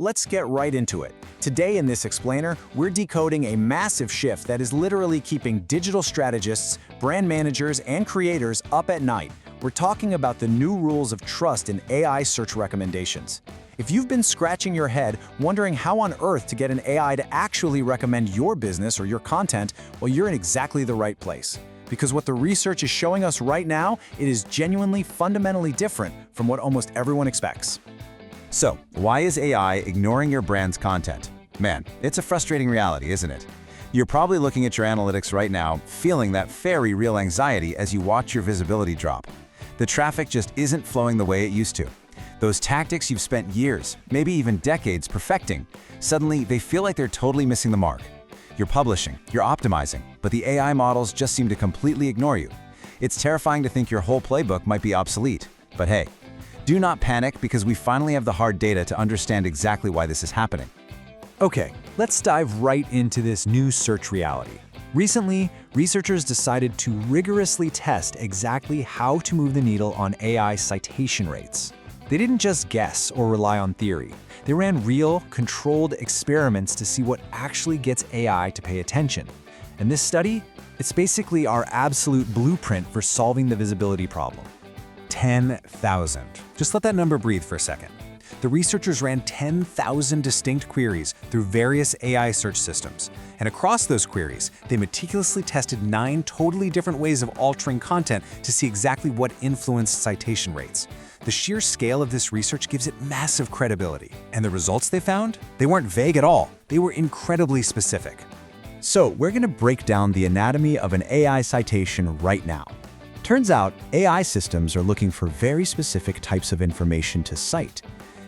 Let's get right into it. Today in this explainer, we're decoding a massive shift that is literally keeping digital strategists, brand managers, and creators up at night. We're talking about the new rules of trust in AI search recommendations. If you've been scratching your head wondering how on earth to get an AI to actually recommend your business or your content, well, you're in exactly the right place. Because what the research is showing us right now, it is genuinely fundamentally different from what almost everyone expects. So, why is AI ignoring your brand's content? Man, it's a frustrating reality, isn't it? You're probably looking at your analytics right now, feeling that very real anxiety as you watch your visibility drop. The traffic just isn't flowing the way it used to. Those tactics you've spent years, maybe even decades perfecting, suddenly they feel like they're totally missing the mark. You're publishing, you're optimizing, but the AI models just seem to completely ignore you. It's terrifying to think your whole playbook might be obsolete, but hey, do not panic because we finally have the hard data to understand exactly why this is happening. Okay, let's dive right into this new search reality. Recently, researchers decided to rigorously test exactly how to move the needle on AI citation rates. They didn't just guess or rely on theory. They ran real, controlled experiments to see what actually gets AI to pay attention. And this study, it's basically our absolute blueprint for solving the visibility problem. 10,000. Just let that number breathe for a second. The researchers ran 10,000 distinct queries through various AI search systems. And across those queries, they meticulously tested 9 totally different ways of altering content to see exactly what influenced citation rates. The sheer scale of this research gives it massive credibility. And the results they found? They weren't vague at all. They were incredibly specific. So, we're going to break down the anatomy of an AI citation right now. Turns out, AI systems are looking for very specific types of information to cite.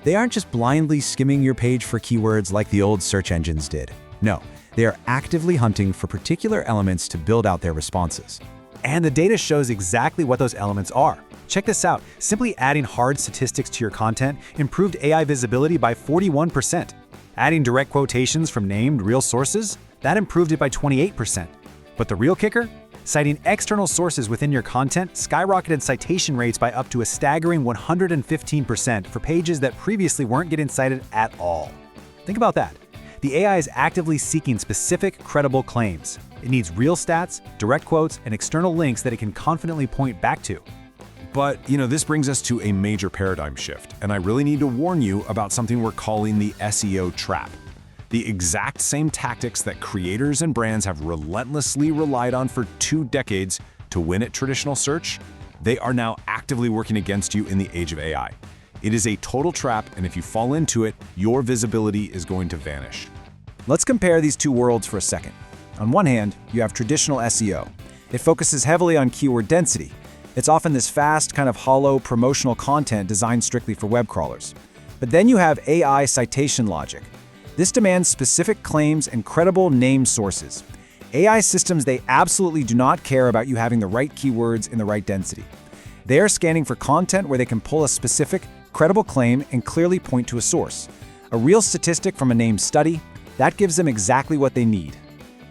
They aren't just blindly skimming your page for keywords like the old search engines did. No, they are actively hunting for particular elements to build out their responses. And the data shows exactly what those elements are. Check this out. Simply adding hard statistics to your content improved AI visibility by 41%. Adding direct quotations from named real sources, that improved it by 28%. But the real kicker? Citing external sources within your content skyrocketed citation rates by up to a staggering 115% for pages that previously weren't getting cited at all. Think about that. The AI is actively seeking specific, credible claims. It needs real stats, direct quotes, and external links that it can confidently point back to. But, this brings us to a major paradigm shift, and I really need to warn you about something we're calling the SEO trap. The exact same tactics that creators and brands have relentlessly relied on for 2 decades to win at traditional search, they are now actively working against you in the age of AI. It is a total trap, and if you fall into it, your visibility is going to vanish. Let's compare these two worlds for a second. On one hand, you have traditional SEO. It focuses heavily on keyword density. It's often this fast, kind of hollow promotional content designed strictly for web crawlers. But then you have AI citation logic. This demands specific claims and credible named sources. AI systems, they absolutely do not care about you having the right keywords in the right density. They are scanning for content where they can pull a specific, credible claim and clearly point to a source. A real statistic from a named study, that gives them exactly what they need.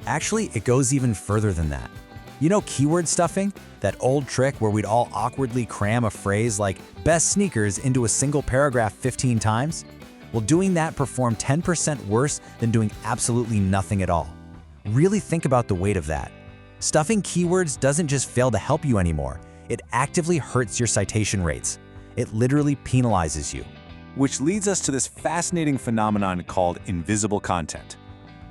Actually, it goes even further than that. You know keyword stuffing? That old trick where we'd all awkwardly cram a phrase like best sneakers into a single paragraph 15 times? Well, doing that performed 10% worse than doing absolutely nothing at all. Really think about the weight of that. Stuffing keywords doesn't just fail to help you anymore, it actively hurts your citation rates. It literally penalizes you. Which leads us to this fascinating phenomenon called invisible content.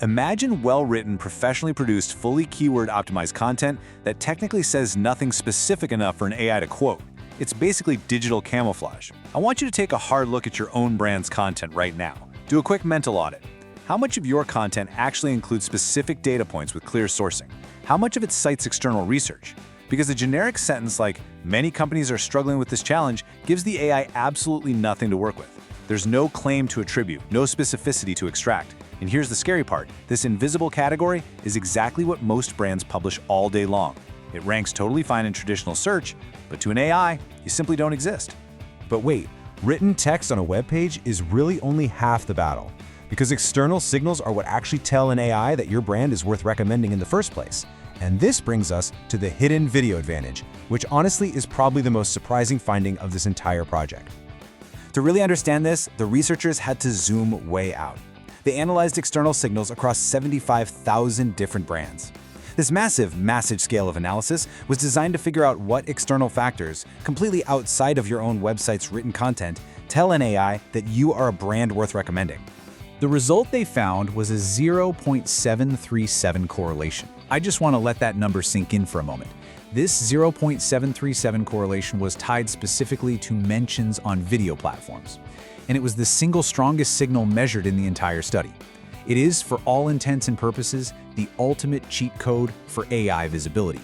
Imagine well-written, professionally produced, fully keyword-optimized content that technically says nothing specific enough for an AI to quote. It's basically digital camouflage. I want you to take a hard look at your own brand's content right now. Do a quick mental audit. How much of your content actually includes specific data points with clear sourcing? How much of it cites external research? Because a generic sentence like, "Many companies are struggling with this challenge," gives the AI absolutely nothing to work with. There's no claim to attribute, no specificity to extract. And here's the scary part. This invisible category is exactly what most brands publish all day long. It ranks totally fine in traditional search, but to an AI, you simply don't exist. But wait, written text on a web page is really only half the battle, because external signals are what actually tell an AI that your brand is worth recommending in the first place. And this brings us to the hidden video advantage, which honestly is probably the most surprising finding of this entire project. To really understand this, the researchers had to zoom way out. They analyzed external signals across 75,000 different brands. This massive scale of analysis was designed to figure out what external factors, completely outside of your own website's written content, tell an AI that you are a brand worth recommending. The result they found was a 0.737 correlation. I just want to let that number sink in for a moment. This 0.737 correlation was tied specifically to mentions on video platforms, and it was the single strongest signal measured in the entire study. It is, for all intents and purposes, the ultimate cheat code for AI visibility.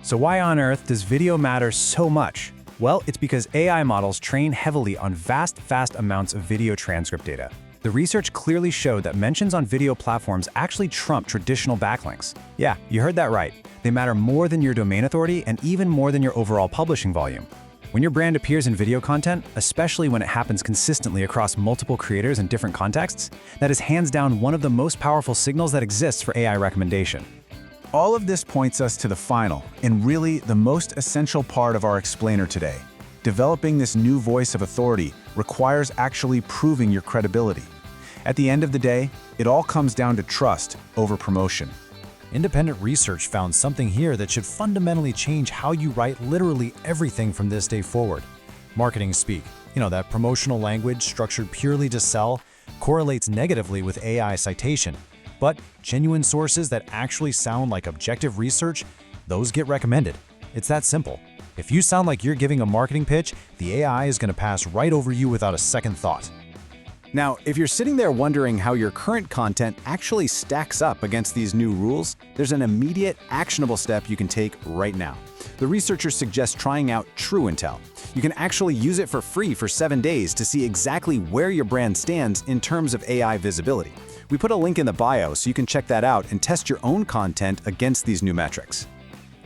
So why on earth does video matter so much? Well, it's because AI models train heavily on vast amounts of video transcript data. The research clearly showed that mentions on video platforms actually trump traditional backlinks. Yeah, you heard that right. They matter more than your domain authority and even more than your overall publishing volume. When your brand appears in video content, especially when it happens consistently across multiple creators in different contexts, that is hands down one of the most powerful signals that exists for AI recommendation. All of this points us to the final, and really the most essential part of our explainer today. Developing this new voice of authority requires actually proving your credibility. At the end of the day, it all comes down to trust over promotion. Independent research found something here that should fundamentally change how you write literally everything from this day forward. Marketing speak, that promotional language structured purely to sell, correlates negatively with AI citation. But genuine sources that actually sound like objective research, those get recommended. It's that simple. If you sound like you're giving a marketing pitch, the AI is going to pass right over you without a second thought. Now, if you're sitting there wondering how your current content actually stacks up against these new rules, there's an immediate, actionable step you can take right now. The researchers suggest trying out TrueIntel. You can actually use it for free for 7 days to see exactly where your brand stands in terms of AI visibility. We put a link in the bio so you can check that out and test your own content against these new metrics.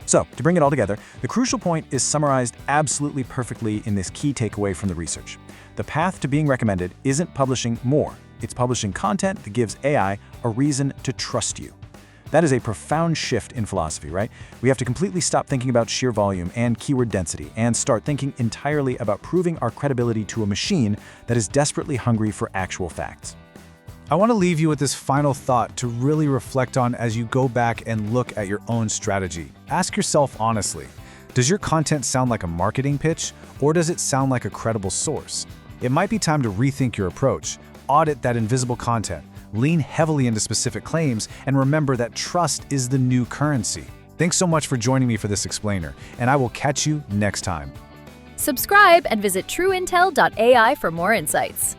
So, to bring it all together, the crucial point is summarized absolutely perfectly in this key takeaway from the research. The path to being recommended isn't publishing more, it's publishing content that gives AI a reason to trust you. That is a profound shift in philosophy, right? We have to completely stop thinking about sheer volume and keyword density and start thinking entirely about proving our credibility to a machine that is desperately hungry for actual facts. I want to leave you with this final thought to really reflect on as you go back and look at your own strategy. Ask yourself honestly, does your content sound like a marketing pitch, or does it sound like a credible source? It might be time to rethink your approach, audit that invisible content, lean heavily into specific claims, and remember that trust is the new currency. Thanks so much for joining me for this explainer, and I will catch you next time. Subscribe and visit trueintel.ai for more insights.